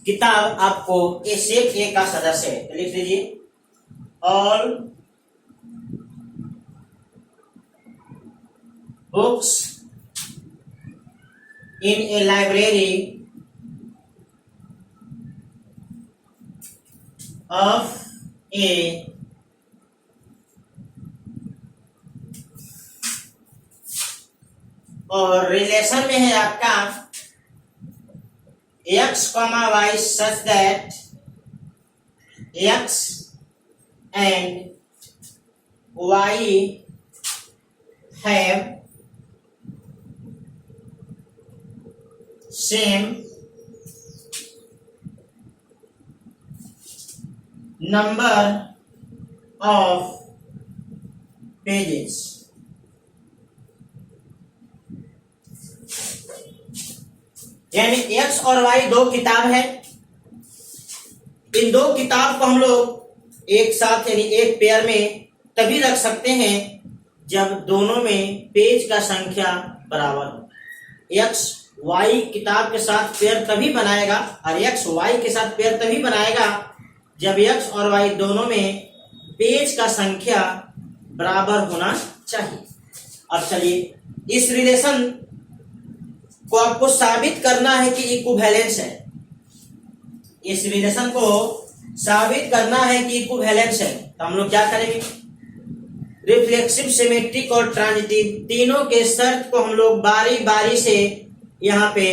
किताब आपको ए सेट ए का सदस्य है। तो लिख लीजिए all books in a library of A और रिलेशन में है आपका x, y such that x and y have same number of pages। यानी x और y दो किताब है, इन दो किताब को हम लोग एक साथ यानी एक पेयर में तभी रख सकते हैं जब दोनों में पेज का संख्या बराबर हो। x y किताब के साथ पेयर तभी बनाएगा और x y के साथ पेयर तभी बनाएगा जब x और y दोनों में पेज का संख्या बराबर होना चाहिए। अब चलिए इस रिलेशन को आपको साबित करना है कि इक्विवेलेंस है। इस रिलेशन को साबित करना है कि इक्विवेलेंस है तो हम लोग क्या करेंगे, रिफ्लेक्सिव, सिमेट्रिक और ट्रांजिटिव तीनों के शर्त को हम लोग बारी बारी से यहाँ पे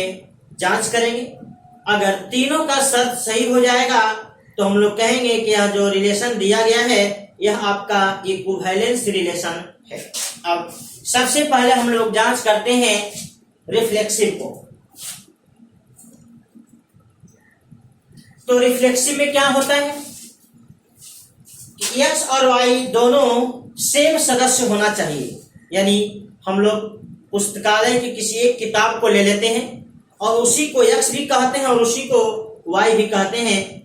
जांच करेंगे। अगर तीनों का शर्त सही हो जाएगा तो हम लोग कहेंगे कि यह जो रिलेशन दिया गया है यह आपका इक्विवेलेंस रिलेशन है। अब सबसे पहले हम लोग जांच करते हैं रिफ्लेक्सिव को। तो रिफ्लेक्सिव में क्या होता है कि x और y दोनों सेम सदस्य होना चाहिए। यानी हम लोग पुस्तकालय की किसी एक किताब को ले लेते हैं और उसी को x भी कहते हैं और उसी को y भी कहते हैं।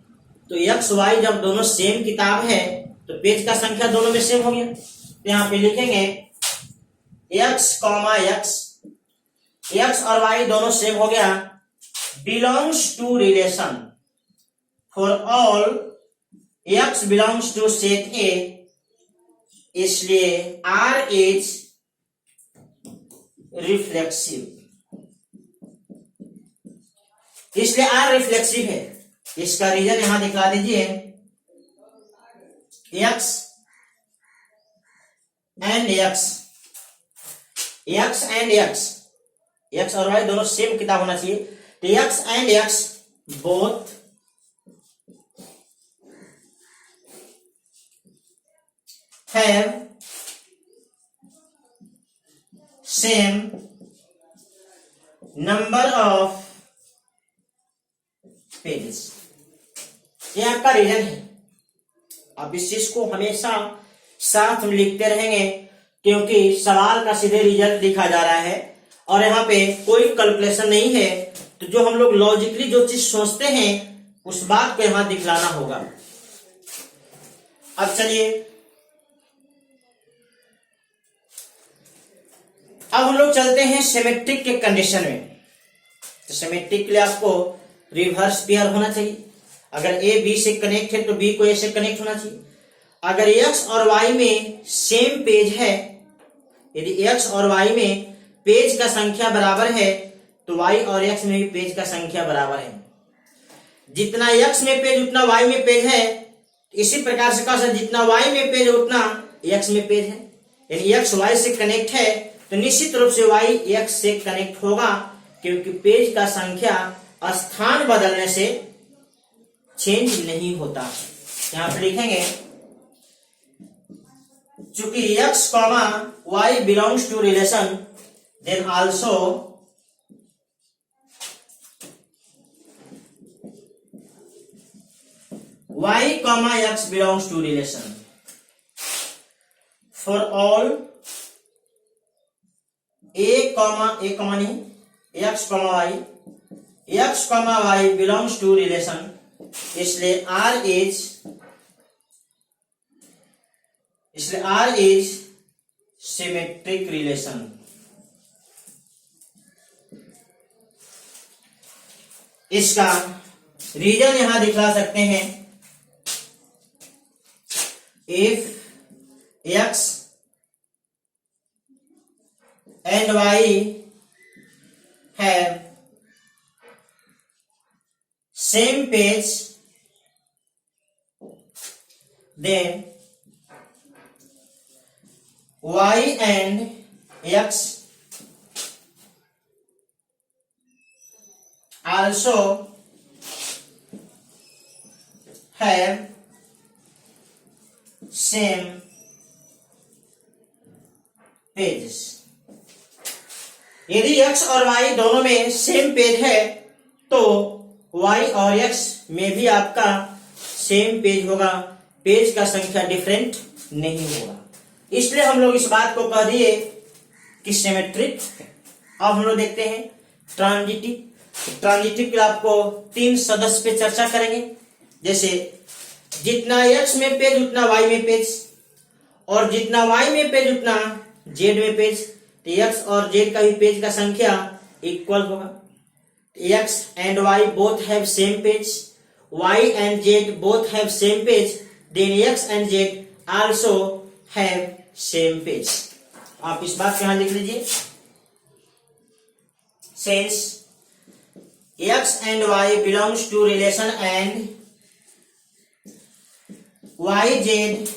तो x y जब दोनों सेम किताब है तो पेज का संख्या दोनों में सेम हो गया। तो यहाँ पे लिखेंगे x, x और y दोनों सेम हो गया। Belongs to relation for all x belongs to set A, इसलिए R इज रिफ्लेक्सिव। इसलिए R रिफ्लेक्सिव है। इसका रीजन यहां दिखला दीजिए, x एंड x और y दोनों सेम किताब होना चाहिए। तो x and x both have same number of pages. ये आपका रीजन है। आप इस चीज को हमेशा साथ में लिखते रहेंगे क्योंकि सवाल का सीधे रिजल्ट लिखा जा रहा है और यहाँ पे कोई कैलकुलेशन नहीं है। तो जो हम लोग लॉजिकली जो चीज सोचते हैं उस बात को यहां दिखलाना होगा। अब चलिए अब हम लोग चलते हैं सिमेट्रिक के कंडीशन में। तो सिमेट्रिक के लिए आपको रिवर्स पेयर होना चाहिए। अगर ए बी से कनेक्ट है तो बी को ए से कनेक्ट होना चाहिए। अगर x और y में सेम पेज है, यदि x और y में पेज का संख्या बराबर है तो y और x में भी पेज का संख्या बराबर है। जितना x में पेज उतना y में पेज है। इसी प्रकार से कहा जितना y में पेज उतना x में पेज है। यानी x y से कनेक्ट है तो निश्चित रूप से y x से कनेक्ट होगा क्योंकि पेज का संख्या स्थान बदलने से चेंज नहीं होता। यहां पर लिखेंगे चूंकि x, y belongs to relation then also y, x belongs to relation for all x, y belongs to relation, इसलिए R इज सिमेट्रिक रिलेशन। इसका रीजन यहां दिखला सकते हैं। If x and y have same page, then y and x also have same pages। यदि x और y दोनों में सेम पेज है तो y और x में भी आपका सेम पेज होगा, पेज का संख्या डिफरेंट नहीं होगा। इसलिए हम लोग इस बात को कह दिए कि सिमेट्रिक। अब हम लोग देखते हैं ट्रांजिटिव। ट्रांजिटिव के आपको 3 सदस्य पे चर्चा करेंगे, जैसे जितना x में पेज उतना y में पेज, और जितना y में पेज उतना z में पेज। तो x और z का भी पेज का संख्या इक्वल होगा। x and y both have same page, y and z both have same page, then x and z also have same page। आप इस बात को यहां लिख लीजिए। Since x and y belongs to relation and yz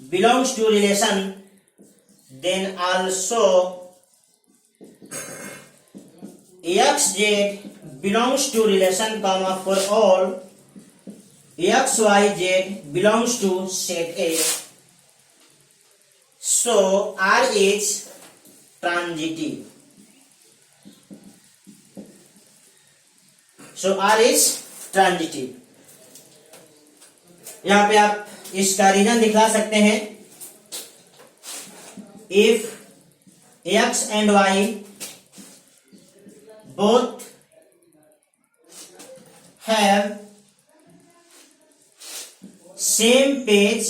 belongs to relation, then also xz belongs to relation, comma, for all xyz belongs to set A, so R is transitive। so R is transitive। यहां पे आप इसका reason दिखा सकते हैं। If x and y both have same page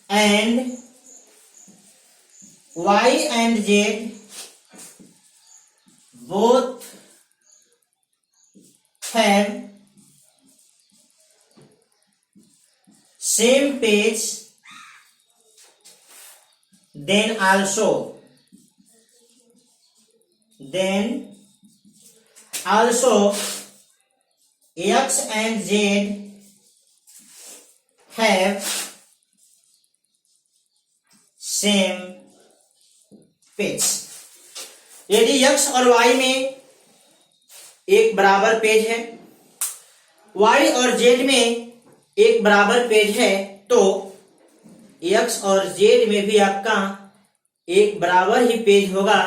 and y and z both have same page, then also x and z have same page। यदि x और y में एक बराबर पेज है, y और z में एक बराबर पेज है, तो x और z में भी आपका एक बराबर ही पेज होगा,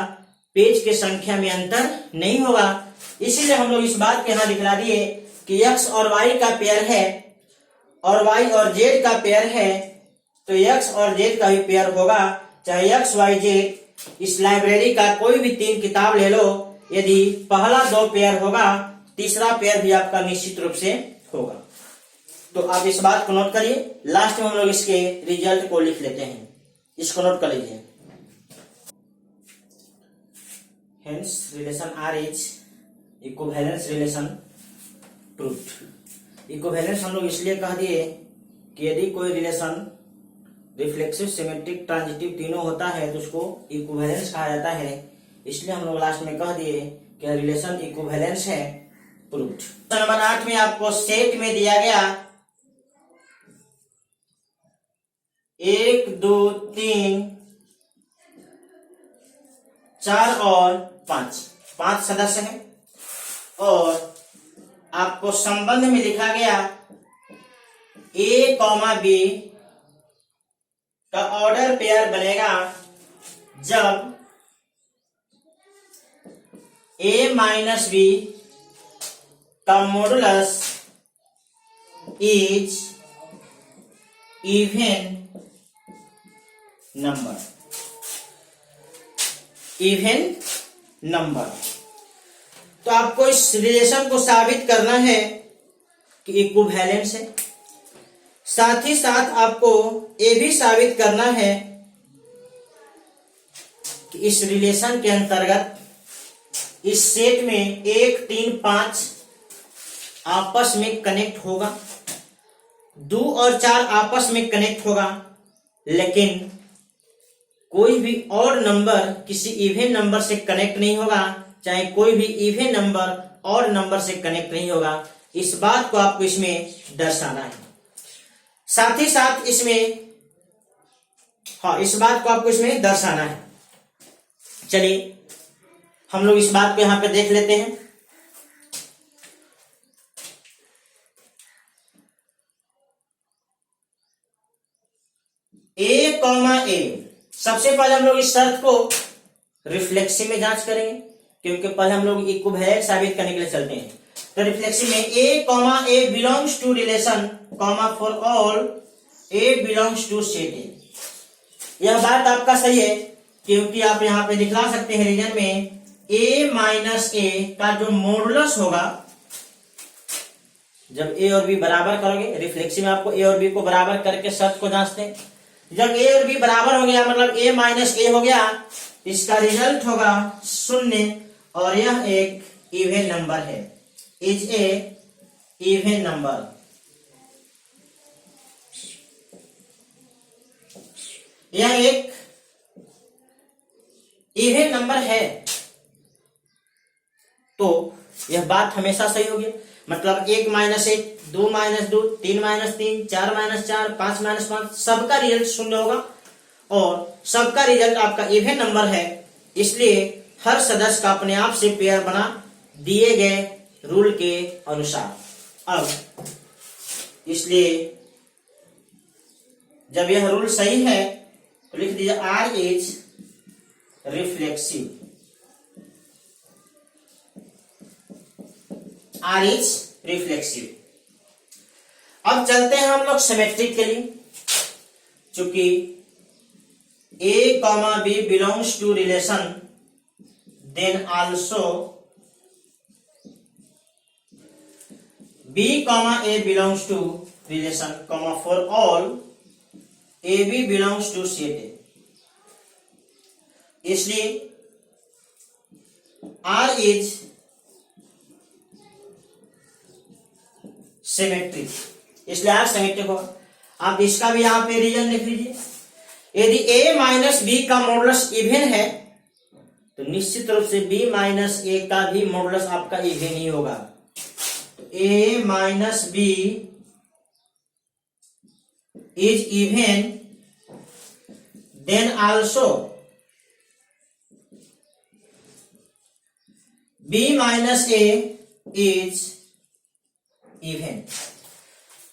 पेज के संख्या में अंतर नहीं होगा। इसीलिए हम लोग इस बात के यहां दिखला दिए कि x और y का पेयर है और y और z का पेयर है, तो x और z का भी पेयर होगा। चाहे x y z इस लाइब्रेरी का कोई भी 3 किताब ले लो, यदि पहला 2 पेयर होगा, तीसरा पेयर भी आपका निश्चित रूप से होगा। तो आप इस बात को नोट करिए। लास्ट में हम लोग इसके रिजल्ट को लिख लेते हैं, इसको नोट कर लीजिए। Hence relation R is equivalence relation proved। Equivalence हम लोग इसलिए कह दिए कि यदि कोई रिलेशन रिफ्लेक्सिव, सिमेट्रिक, ट्रांजिटिव तीनों होता है तो उसको इक्विवेलेंस कहा जाता है। इसलिए हम लोग लास्ट में कह दिए कि रिलेशन इक्विवेलेंस है, प्रूव्ड। नंबर 8 में आपको सेट में दिया गया 1 2 3 4 और 5 सदस्य हैं, और आपको संबंध में लिखा गया A, B का ऑर्डर पेयर बनेगा जब A माइनस B का modulus is even number. Even number. तो आपको इस रिलेशन को साबित करना है कि इक्विवेलेंस है, साथ ही साथ आपको ये भी साबित करना है कि इस रिलेशन के अंतर्गत इस सेट में 1, 3, 5 आपस में कनेक्ट होगा, 2 और 4 आपस में कनेक्ट होगा, लेकिन कोई भी ऑड नंबर किसी इवन नंबर से कनेक्ट नहीं होगा, चाहे कोई भी इवन नंबर ऑड नंबर से कनेक्ट नहीं होगा। इस बात को आपको इसमें दर्शाना है। साथ ही साथ इसमें इस बात को आपको इसमें दर्शाना है। चलिए हम लोग इस बात को यहां पे देख लेते हैं। ए कॉमा ए, सबसे पहले हम लोग इस शर्त को रिफ्लेक्सिव में जांच करेंगे, क्योंकि पहले हम लोग इक्विवेलेंट साबित करने के लिए चलते हैं। तो रिफ्लेक्सिव में A comma A belongs to relation comma for all A belongs to set A. यह बात आपका सही है, क्योंकि आप यहाँ पे दिखला सकते हैं रीजन में a माइनस ए का जो मॉडुलस होगा, जब a और b बराबर करोगे, रिफ्लेक्सिव में आपको a और b को बराबर करके शर्त को जांचते हैं। जब a और b बराबर हो गया, मतलब a माइनस ए हो गया, इसका रिजल्ट होगा 0 और यह एक इवन नंबर है, इज ए इवन नंबर। यह एक इवन नंबर है, तो यह बात हमेशा सही होगी। मतलब 1 minus 1, 2 minus 2, 3 minus 3, 4 minus 4, 5 minus 5, सबका रिजल्ट 0 होगा और सबका रिजल्ट आपका इवन नंबर है। इसलिए हर सदस्य का अपने आप से पेयर बना दिए गए रूल के अनुसार। अब इसलिए जब यह रूल सही है तो लिख दीजिए R is reflexive, R is reflexive. अब चलते हैं हम लोग सिमेट्रिक के लिए। चूंकि A, B belongs to relation, then also B, A belongs to relation, for all AB belongs to set A। इसलिए R इज सिमेट्रिक, इसलिए R सिमेट्रिक होगा। आप इसका भी यहाँ पे रीजन लिख लीजिए। यदि A माइनस बी का मॉडुलस इवन है तो निश्चित रूप से B माइनस ए का भी मॉडुलस आपका इवन ही होगा। तो A minus B is even, then also B minus A is even.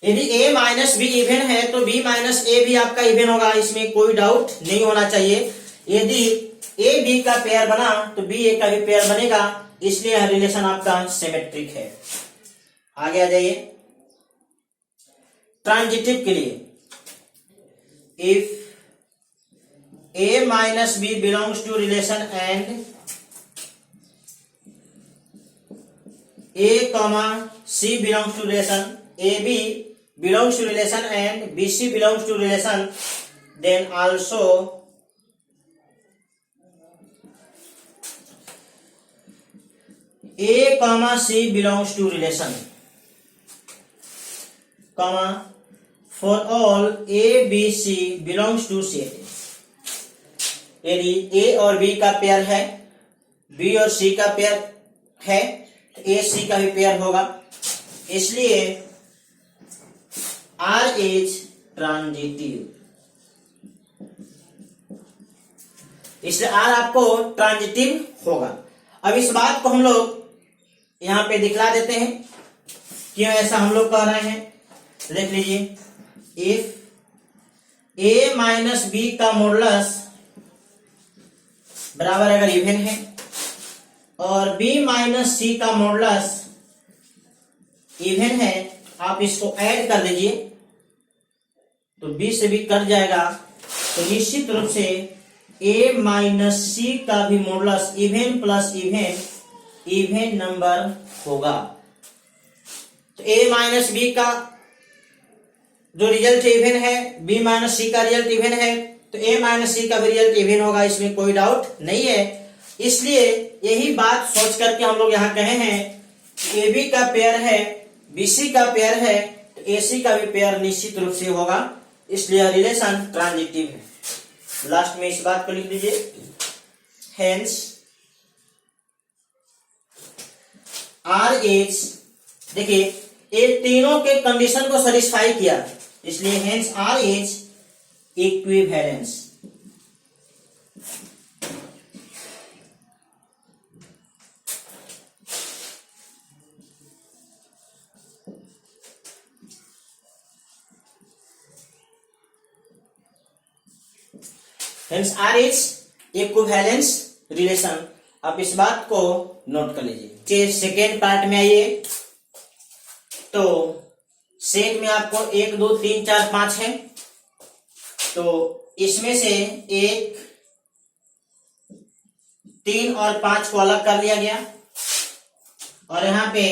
यदि A माइनस बी इवन है तो B माइनस ए भी आपका इवन होगा, इसमें कोई डाउट नहीं होना चाहिए। यदि A B का पेयर बना तो B A का भी पेयर बनेगा, इसलिए यह रिलेशन आपका सिमेट्रिक है। आगे आ जाइए ट्रांजिटिव के लिए। If A minus B belongs to relation and A, C belongs to relation, AB belongs to relation and BC belongs to relation, then also A, C belongs to relation, for all A, B, C belongs to set। यदि A और B का pair है, B और C का pair है, ए सी का भी pair होगा, इसलिए R इज ट्रांजिटिव। इसलिए R आपको ट्रांजिटिव होगा। अब इस बात को हम लोग यहां पे दिखला देते हैं, क्यों ऐसा हम लोग कह रहे हैं। लिख लीजिए, इफ A माइनस बी का मॉडुलस बराबर अगर इवन है और B माइनस सी का मॉडुलस इवन है, आप इसको ऐड कर दीजिए तो B से B कट जाएगा, तो निश्चित रूप से A माइनस सी का भी modulus even plus even number होगा। तो A माइनस बी का जो रिजल्ट इवन है, B माइनस सी का रिजल्ट इवन है, तो a माइनस सी का भी रिजल्ट इवन होगा, इसमें कोई डाउट नहीं है। इसलिए यही बात सोच करके हम लोग यहाँ कहे हैं ए बी का पेयर है, बी सी का पेयर है, तो ए सी का भी पेयर निश्चित रूप से होगा, इसलिए रिलेशन ट्रांजिटिव है। लास्ट में इस बात को लिख लीजिए, हेंस आर इज, देखिए ये तीनों के कंडीशन को सेटिस्फाई किया, इसलिए hence R is equivalence. Hence R is equivalence relation. आप इस बात को नोट कर लीजिए। सेकेंड पार्ट में आइए, तो सेट में आपको 1 2 3 4 5 है, तो इसमें से 1 3 और 5 को अलग कर लिया गया, और यहाँ पे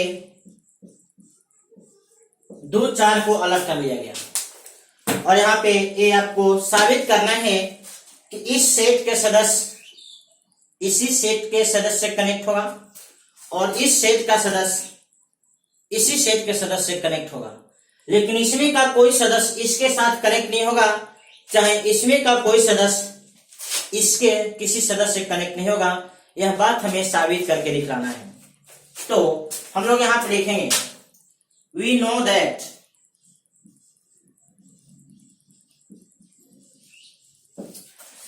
2 4 को अलग कर लिया गया, और यहाँ पे ये आपको साबित करना है कि इस सेट के सदस्य इसी सेट के सदस्य से कनेक्ट होगा, और इस सेट का सदस्य इसी सेट के सदस्य से कनेक्ट होगा, लेकिन इसमें का कोई सदस्य इसके साथ कनेक्ट नहीं होगा, चाहे इसमें का कोई सदस्य इसके किसी सदस्य से कनेक्ट नहीं होगा। यह बात हमें साबित करके दिखलाना है। तो हम लोग यहां पर देखेंगे, वी नो दैट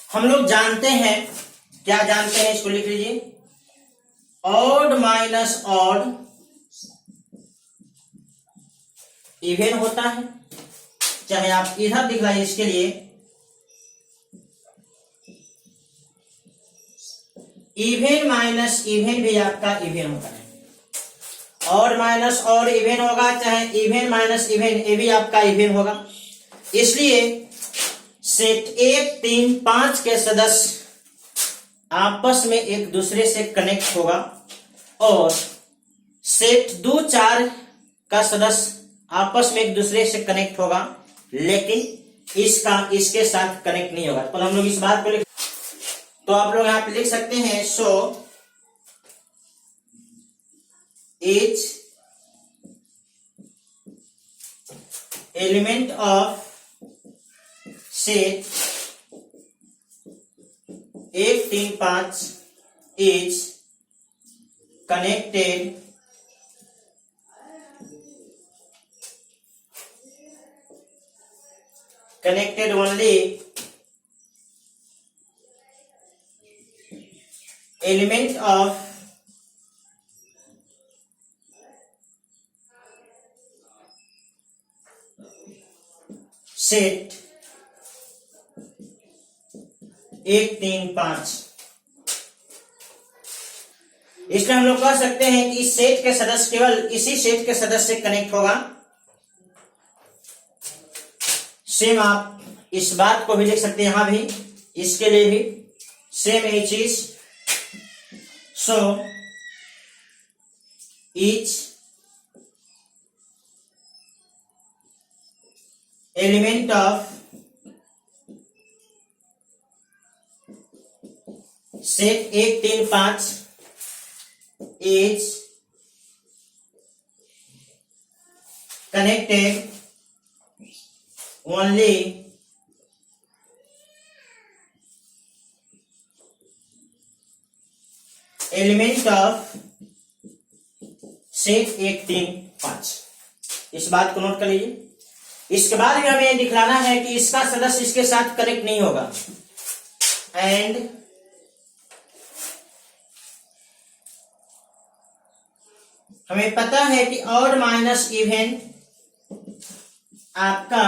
हम लोग जानते हैं, क्या जानते हैं, इसको लिख लीजिए, ऑड माइनस ऑड इवन होता है, चाहे आप इधर दिखलाइए, इसके लिए इवन माइनस इवन भी आपका इवन होता है, ऑड माइनस ऑड इवन होगा, चाहे इवन माइनस इवन ये भी आपका इवन होगा। इसलिए सेट 1 3 5 के सदस्य आपस में एक दूसरे से कनेक्ट होगा, और सेट 2 4 का सदस्य आपस में एक दूसरे से कनेक्ट होगा, लेकिन इसका इसके साथ कनेक्ट नहीं होगा। तो हम लोग इस बात को लिख, तो आप लोग यहां पे लिख सकते हैं, सो each element of set 1 3 5 is connected only element of set 1 3 5। इसलिए हम लोग कह सकते हैं कि इस सेट के सदस्य केवल इसी सेट के सदस्य से कनेक्ट होगा। सेम आप इस बात को भी लिख सकते हैं, यहां भी, इसके लिए भी सेम ही चीज, so each element of set 1 3 5 is connected only element of set 1 3 5। इस बात को नोट कर लीजिए। इसके बाद भी हमें दिखलाना है कि इसका सदस्य इसके साथ कनेक्ट नहीं होगा, एंड हमें पता है कि ऑड माइनस इवन आपका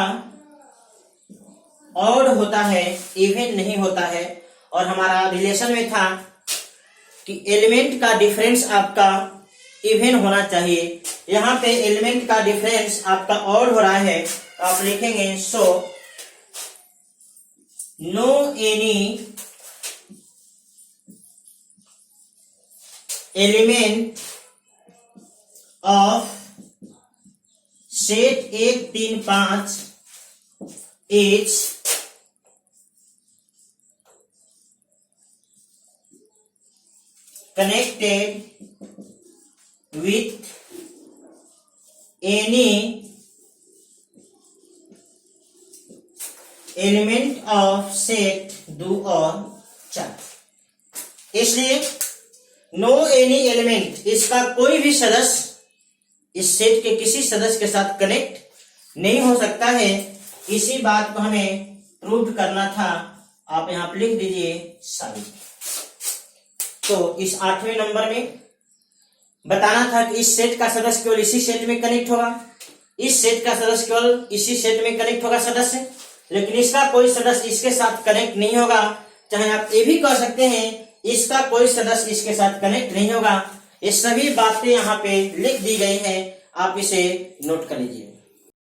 ऑड होता है, इवन नहीं होता है, और हमारा रिलेशन में था कि एलिमेंट का डिफरेंस आपका इवन होना चाहिए। यहां पे एलिमेंट का डिफरेंस आपका ऑड हो रहा है, तो आप लिखेंगे, so no any element of set 1 3 5 इज connected with any element of set do और चल। इसलिए नो एनी एलिमेंट, इसका कोई भी सदस्य इस सेट के किसी सदस्य के साथ कनेक्ट नहीं हो सकता है। इसी बात को हमें प्रूव करना था। आप यहां पर लिख दीजिए साबित। तो इस 8वें नंबर में बताना था कि इस सेट का सदस्य केवल इसी सेट में कनेक्ट होगा, इस सेट का सदस्य केवल इसी सेट में कनेक्ट होगा सदस्य, लेकिन इसका कोई सदस्य इसके साथ कनेक्ट नहीं होगा। चाहे आप ये भी कह सकते हैं इसका कोई सदस्य इसके साथ कनेक्ट नहीं होगा। ये सभी बातें यहाँ पे लिख दी गई हैं, आप इसे नोट कर लीजिए।